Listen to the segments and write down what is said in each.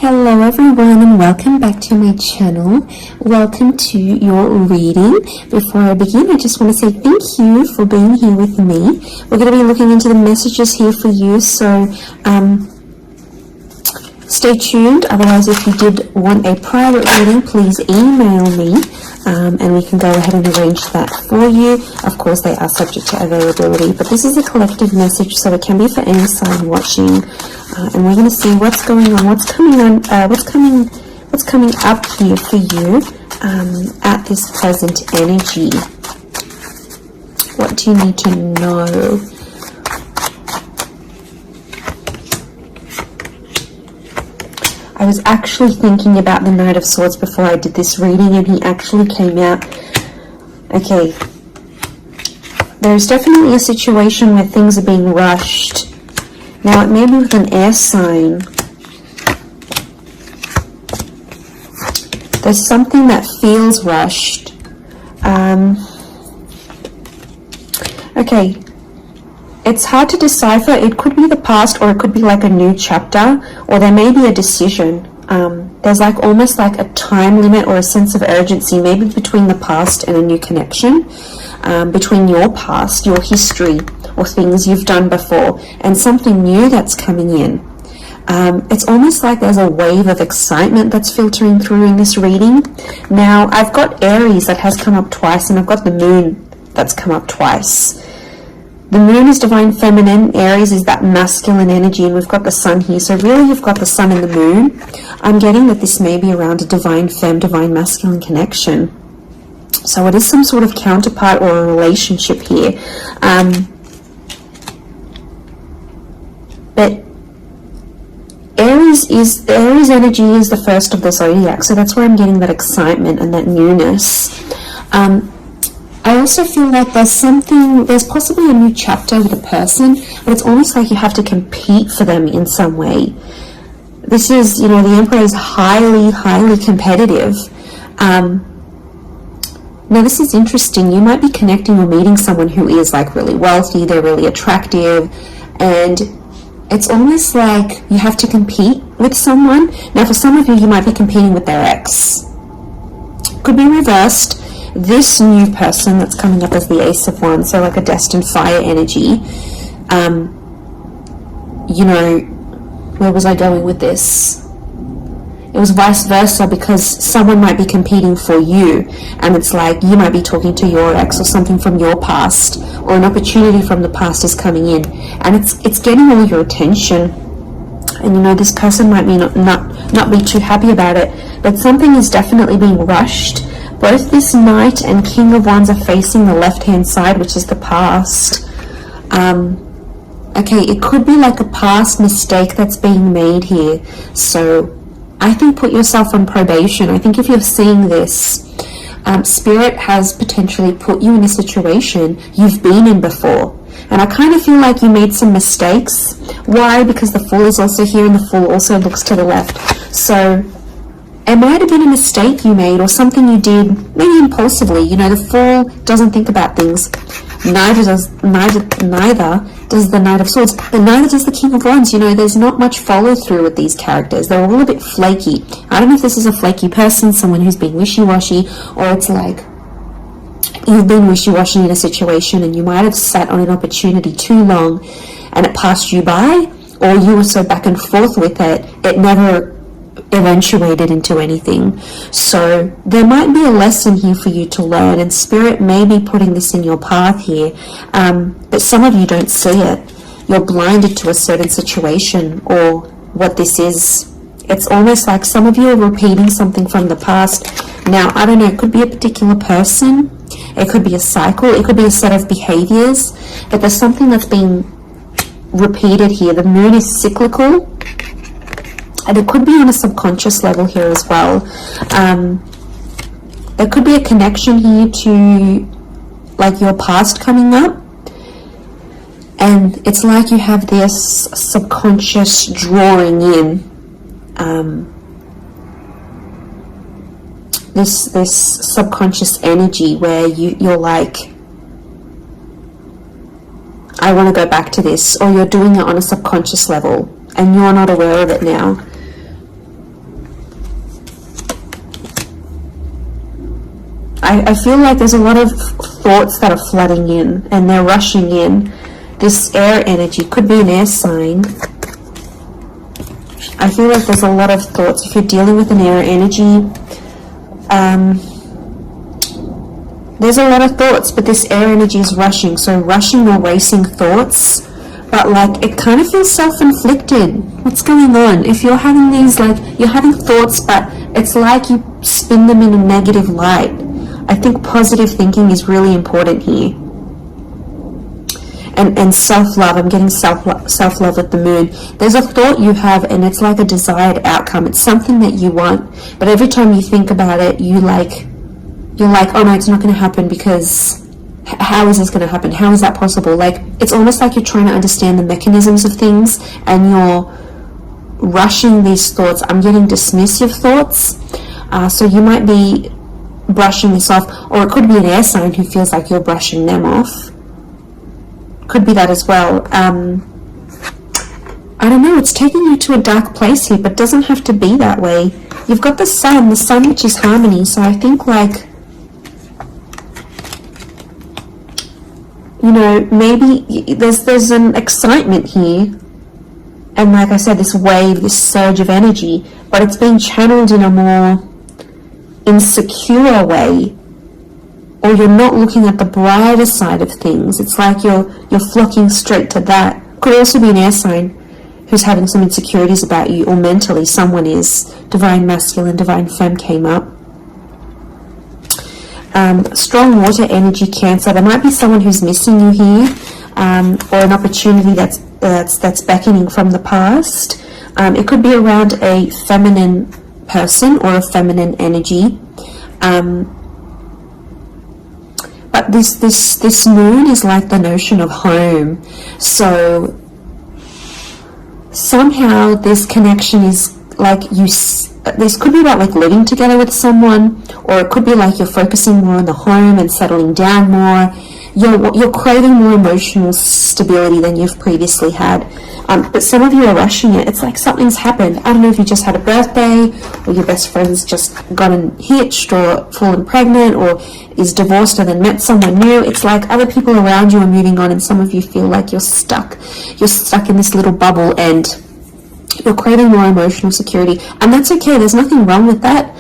Hello everyone and welcome back to my channel. Welcome to your reading. Before I begin, I just want to say thank you for being here with me. We're going to be looking into the messages here for you, so stay tuned. Otherwise, if you did want a private reading, please email me and we can go ahead and arrange that for you. Of course, they are subject to availability, but this is a collective message, so it can be for any sign watching. And we're going to see what's going on, what's coming up here for you at this present energy. What do you need to know? I was actually thinking about the Knight of Swords before I did this reading, and he actually came out. Okay, there's definitely a situation where things are being rushed. Now, it may be with an air sign. There's something that feels rushed. Okay, it's hard to decipher. It could be the past, or it could be like a new chapter, or there may be a decision. There's like almost like a time limit or a sense of urgency, maybe between the past and a new connection, between your past, your history, or things you've done before, and something new that's coming in. It's almost like there's a wave of excitement that's filtering through in this reading. Now, I've got Aries that has come up twice, and I've got the Moon that's come up twice. The Moon is divine feminine, Aries is that masculine energy, and we've got the Sun here. So really you've got the Sun and the Moon. I'm getting that this may be around a divine femme, divine masculine connection. So it is some sort of counterpart or a relationship here. But Aries energy is the first of the zodiac, so that's where I'm getting that excitement and that newness. I also feel like there's possibly a new chapter with a person, but it's almost like you have to compete for them in some way. This is, the Emperor is highly, highly competitive. Now, this is interesting. You might be connecting or meeting someone who is like really wealthy, they're really attractive, and it's almost like you have to compete with someone. Now, for some of you, you might be competing with their ex. Could be reversed. This new person that's coming up as the Ace of Wands, so like a destined fire energy. Where was I going with this? It was vice versa, because someone might be competing for you, and it's like you might be talking to your ex or something from your past, or an opportunity from the past is coming in, and it's getting all your attention. And this person might be not be too happy about it, but something is definitely being rushed. Both this Knight and King of Wands are facing the left-hand side, which is the past. Okay, it could be like a past mistake that's being made here. So I think put yourself on probation. I think if you're seeing this, Spirit has potentially put you in a situation you've been in before. And I kind of feel like you made some mistakes. Why? Because the Fool is also here, and the Fool also looks to the left. So it might have been a mistake you made, or something you did, maybe impulsively. The Fool doesn't think about things. Neither does the Knight of Swords, and neither does the King of Wands. There's not much follow through with these characters. They're all a bit flaky. I don't know if this is a flaky person, someone who's being wishy-washy, or it's like you've been wishy-washy in a situation and you might have sat on an opportunity too long and it passed you by, or you were so back and forth with it, it never eventuated into anything. So there might be a lesson here for you to learn, and Spirit may be putting this in your path here, but some of you don't see it. You're blinded to a certain situation or what this is. It's almost like some of you are repeating something from the past. Now, I don't know, it could be a particular person, it could be a cycle, it could be a set of behaviors, but there's something that's being repeated here. The Moon is cyclical, and it could be on a subconscious level here as well. There could be a connection here to like your past coming up, and it's like you have this subconscious drawing in, this subconscious energy where you're like, I want to go back to this, or you're doing it on a subconscious level and you're not aware of it now. I feel like there's a lot of thoughts that are flooding in and they're rushing in. This air energy could be an air sign. I feel like there's a lot of thoughts. If you're dealing with an air energy, there's a lot of thoughts, but this air energy is rushing. So rushing or racing thoughts, but like it kind of feels self-inflicted. What's going on? If you're having these, like, you're having thoughts, but it's like you spin them in a negative light. I think positive thinking is really important here. And self-love. I'm getting self-love with the moon. There's a thought you have and it's like a desired outcome. It's something that you want, but every time you think about it, you're like, oh no, it's not going to happen, because how is this going to happen? How is that possible? Like, it's almost like you're trying to understand the mechanisms of things and you're rushing these thoughts. I'm getting dismissive thoughts. So you might be brushing this off, or it could be an air sign who feels like you're brushing them off. Could be that as well. I don't know, it's taking you to a dark place here, but doesn't have to be that way. You've got the sun which is harmony, so I think, like, you know, maybe there's an excitement here, and like I said, this wave, this surge of energy, but it's being channeled in a more insecure way, or you're not looking at the brighter side of things. It's like you're flocking straight to that. Could also be an air sign who's having some insecurities about you, or mentally someone is. Divine masculine, divine femme came up. Strong water energy, Cancer. There might be someone who's missing you here, or an opportunity that's beckoning from the past. It could be around a feminine person or a feminine energy. But this moon is like the notion of home. So somehow this connection is like this could be about like living together with someone, or it could be like you're focusing more on the home and settling down more. You're craving more emotional stability than you've previously had. But some of you are rushing it. It's like something's happened. I don't know if you just had a birthday, or your best friend's just gotten hitched or fallen pregnant, or is divorced and then met someone new. It's like other people around you are moving on, and some of you feel like you're stuck. You're stuck in this little bubble and you're craving more emotional security. And that's okay. There's nothing wrong with that.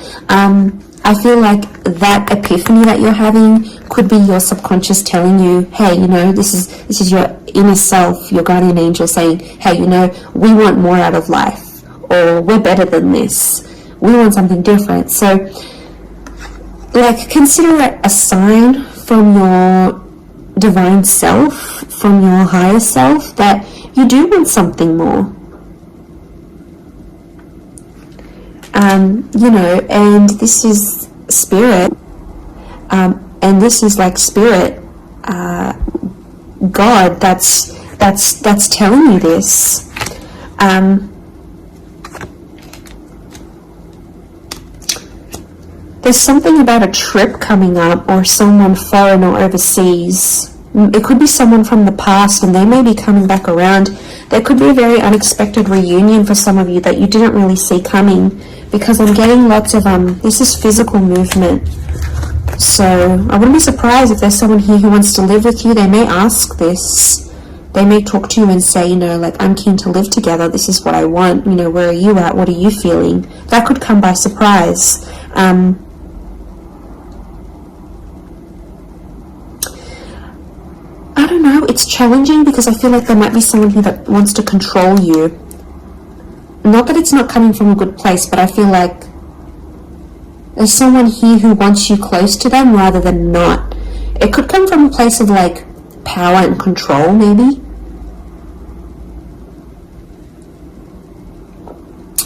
I feel like that epiphany that you're having could be your subconscious telling you, hey, you know, this is your inner self, your guardian angel saying, hey, you know, we want more out of life, or we're better than this. We want something different. So, like, consider it a sign from your divine self, from your higher self, that you do want something more. You know, and this is spirit, and this is like spirit, God, that's telling you this. There's something about a trip coming up, or someone foreign or overseas. It could be someone from the past and they may be coming back around. There could be a very unexpected reunion for some of you that you didn't really see coming, because I'm getting lots of, this is physical movement. So I wouldn't be surprised if there's someone here who wants to live with you. They may ask this. They may talk to you and say, you know, like, I'm keen to live together. This is what I want. You know, where are you at? What are you feeling? That could come by surprise. I don't know, it's challenging because I feel like there might be someone here that wants to control you. Not that it's not coming from a good place, but I feel like there's someone here who wants you close to them rather than not. It could come from a place of like power and control, maybe.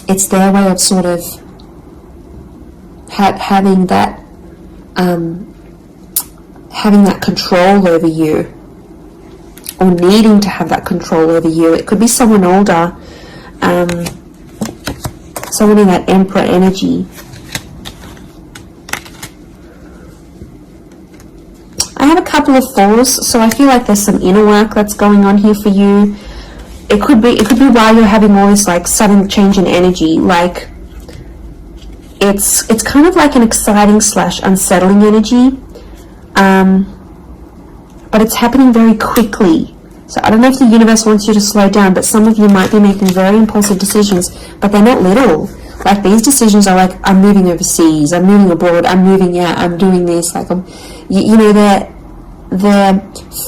It's their way of sort of having that control over you, or needing to have that control over you. It could be someone older, someone in that Emperor energy. I have a couple of fours, so I feel like there's some inner work that's going on here for you. It could be while you're having all this like sudden change in energy, like it's kind of like an exciting / unsettling energy, but it's happening very quickly. So I don't know if the universe wants you to slow down, but some of you might be making very impulsive decisions, but they're not little. Like, these decisions are like, I'm moving overseas, I'm moving abroad, I'm moving out, I'm doing this. Like, you know, they're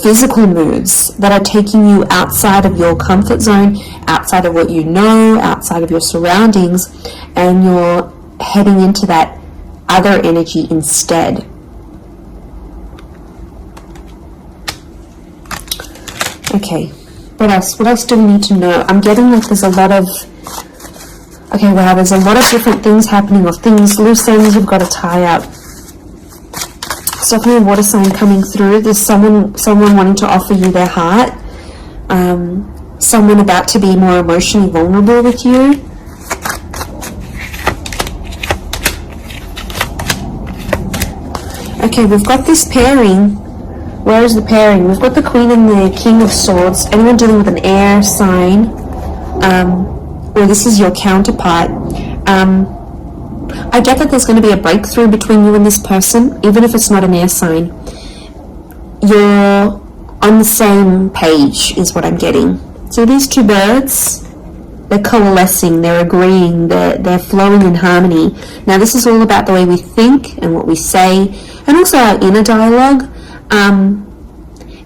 physical moves that are taking you outside of your comfort zone, outside of what you know, outside of your surroundings, and you're heading into that other energy instead. Okay, what else? What else do we need to know? I'm getting like there's a lot of... Okay, wow, there's a lot of different things happening, or things, loose ends you've got to tie up. It's definitely a water sign coming through. There's someone wanting to offer you their heart. Someone about to be more emotionally vulnerable with you. Okay, we've got this pairing. Where is the pairing? We've got the Queen and the King of Swords. Anyone dealing with an air sign, or this is your counterpart. I get that there's going to be a breakthrough between you and this person, even if it's not an air sign. You're on the same page, is what I'm getting. So these two birds, they're coalescing, they're agreeing, they're flowing in harmony. Now this is all about the way we think and what we say, and also our inner dialogue.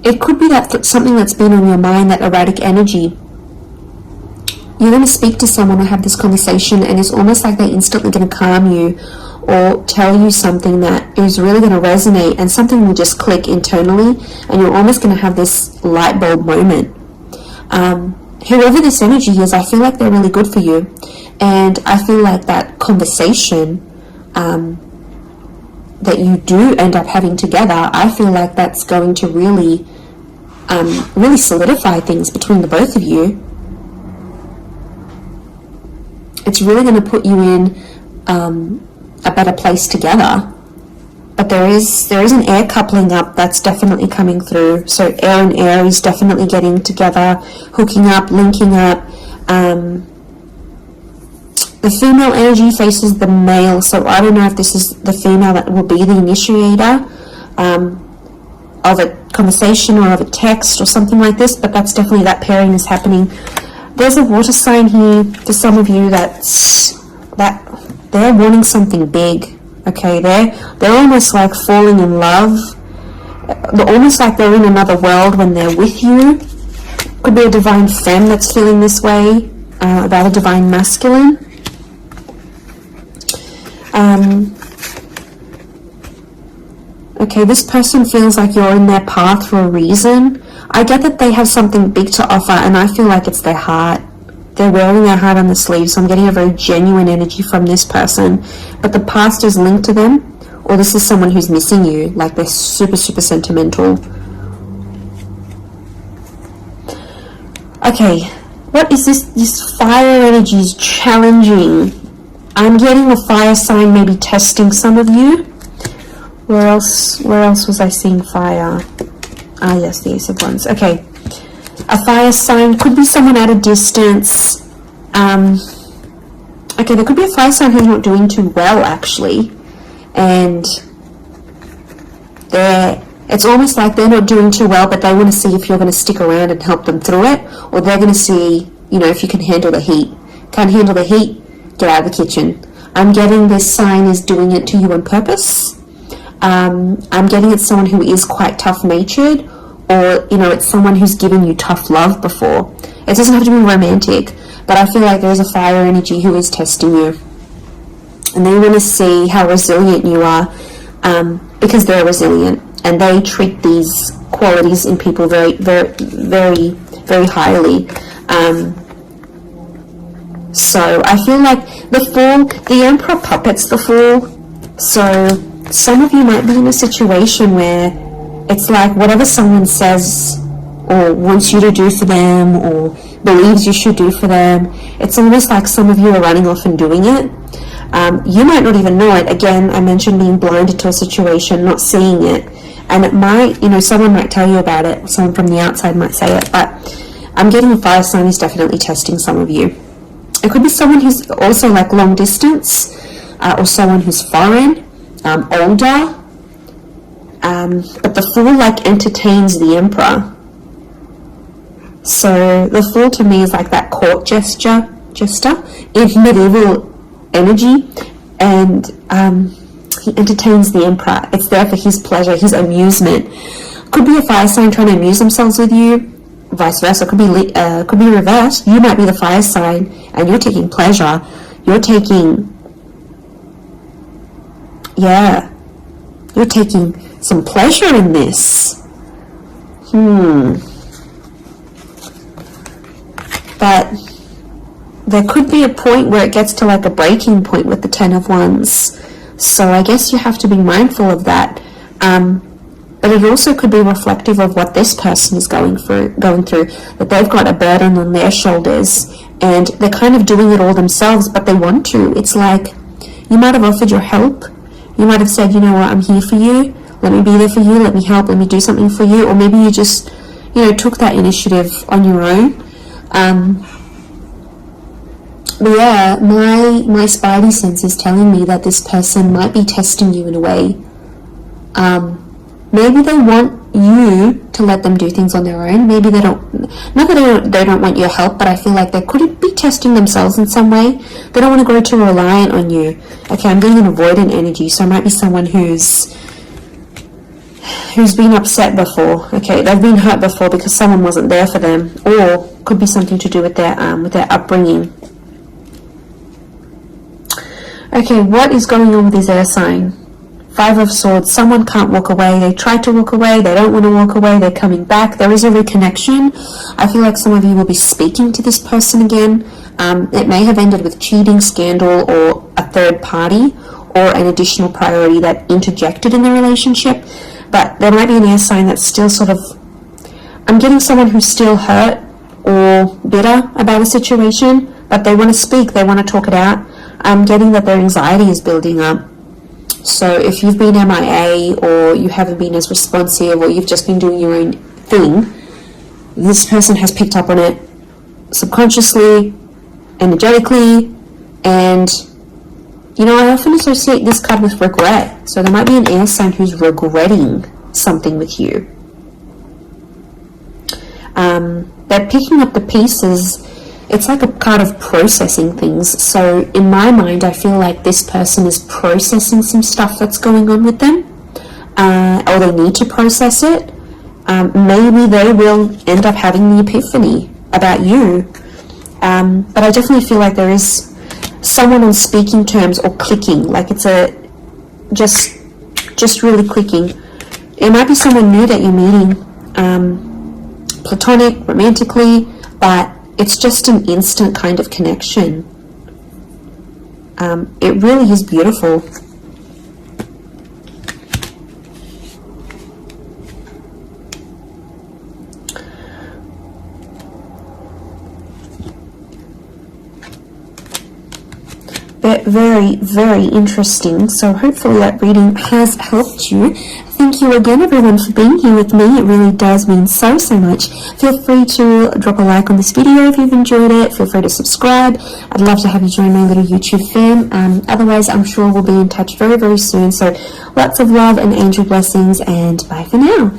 It could be that something that's been on your mind, that erratic energy. You're going to speak to someone or have this conversation, and it's almost like they're instantly going to calm you or tell you something that is really going to resonate, and something will just click internally, and you're almost going to have this light bulb moment. Whoever this energy is, I feel like they're really good for you, and I feel like that conversation that you do end up having together, I feel like that's going to really solidify things between the both of you. It's really going to put you in a better place together. But there is an air coupling up that's definitely coming through. So air and Aries definitely getting together, hooking up, linking up. The female energy faces the male, so I don't know if this is the female that will be the initiator of a conversation or of a text or something like this, but that's definitely, that pairing is happening. There's a water sign here for some of you that they're wanting something big. Okay, they're almost like falling in love. They're almost like they're in another world when they're with you. Could be a divine femme that's feeling this way about a divine masculine. Okay, this person feels like you're in their path for a reason. I get that they have something big to offer, and I feel like it's their heart. They're wearing their heart on the sleeve, so I'm getting a very genuine energy from this person. But the past is linked to them, or this is someone who's missing you, like they're super, super sentimental. Okay, what is this? This fire energy is challenging. I'm getting a fire sign maybe testing some of you. Where else was I seeing fire? Ah, yes, the Ace of Wands. Okay. A fire sign could be someone at a distance. Okay, there could be a fire sign who's not doing too well, actually. And it's almost like they're not doing too well, but they want to see if you're going to stick around and help them through it. Or they're going to see, if you can handle the heat. Can't handle the heat? Get out of the kitchen. I'm getting this sign is doing it to you on purpose. I'm getting it's someone who is quite tough-natured, or, it's someone who's given you tough love before. It doesn't have to be romantic, but I feel like there's a fire energy who is testing you. And they want to see how resilient you are, because they're resilient, and they treat these qualities in people very, very, very, very highly. So I feel like the Fool, the Emperor puppets the Fool. So some of you might be in a situation where it's like whatever someone says or wants you to do for them or believes you should do for them, it's almost like some of you are running off and doing it. You might not even know it. Again, I mentioned being blinded to a situation, not seeing it. And it might, someone might tell you about it. Someone from the outside might say it. But I'm getting a fire sign is definitely testing some of you. It could be someone who's also like long distance. or someone who's foreign, older. But the Fool like entertains the Emperor. So the Fool to me is like that court jester in medieval energy, and he entertains the Emperor. It's there for his pleasure, his amusement. Could be a fire sign trying to amuse themselves with you, vice versa. Could be reversed. You might be the fire sign and you're taking pleasure. You're taking some pleasure in this. But there could be a point where it gets to like a breaking point with the Ten of Wands. So I guess you have to be mindful of that. But it also could be reflective of what this person is going through, that they've got a burden on their shoulders and they're kind of doing it all themselves, but they want to. It's like you might have offered your help. You might have said, you know what, I'm here for you. Let me be there for you. Let me help. Let me do something for you. Or maybe you just, took that initiative on your own. But yeah, my spidey sense is telling me that this person might be testing you in a way. Maybe they want you to let them do things on their own. Maybe they don't, not that they don't want your help, but I feel like they could be testing themselves in some way. They don't want to grow too reliant on you. Okay, I'm getting an avoidant energy, so it might be someone who's been upset before. Okay, they've been hurt before because someone wasn't there for them, or could be something to do with their upbringing. Okay, what is going on with this air sign? Five of Swords. Someone can't walk away. They tried to walk away. They don't want to walk away. They're coming back. There is a reconnection. I feel like some of you will be speaking to this person again. It may have ended with cheating, scandal, or a third party, or an additional priority that interjected in the relationship. But there might be an air sign that's still sort of... I'm getting someone who's still hurt or bitter about a situation, but they want to speak. They want to talk it out. I'm getting that their anxiety is building up. So if you've been MIA, or you haven't been as responsive, or you've just been doing your own thing, this person has picked up on it subconsciously, energetically, and I often associate this card with regret. So there might be an air sign who's regretting something with you. They're picking up the pieces. It's like a card of processing things. So in my mind, I feel like this person is processing some stuff that's going on with them, or they need to process it. Maybe they will end up having the epiphany about you. But I definitely feel like there is someone on speaking terms or clicking, like it's just really clicking. It might be someone new that you're meeting, platonic, romantically, but it's just an instant kind of connection. It really is beautiful. Very, very interesting. So hopefully that reading has helped you. Thank you again, everyone, for being here with me. It really does mean so much. Feel free to drop a like on this video if you've enjoyed it. Feel free to subscribe. I'd love to have you join my little YouTube fam. Otherwise, I'm sure we'll be in touch very, very soon. So lots of love and angel blessings, and bye for now.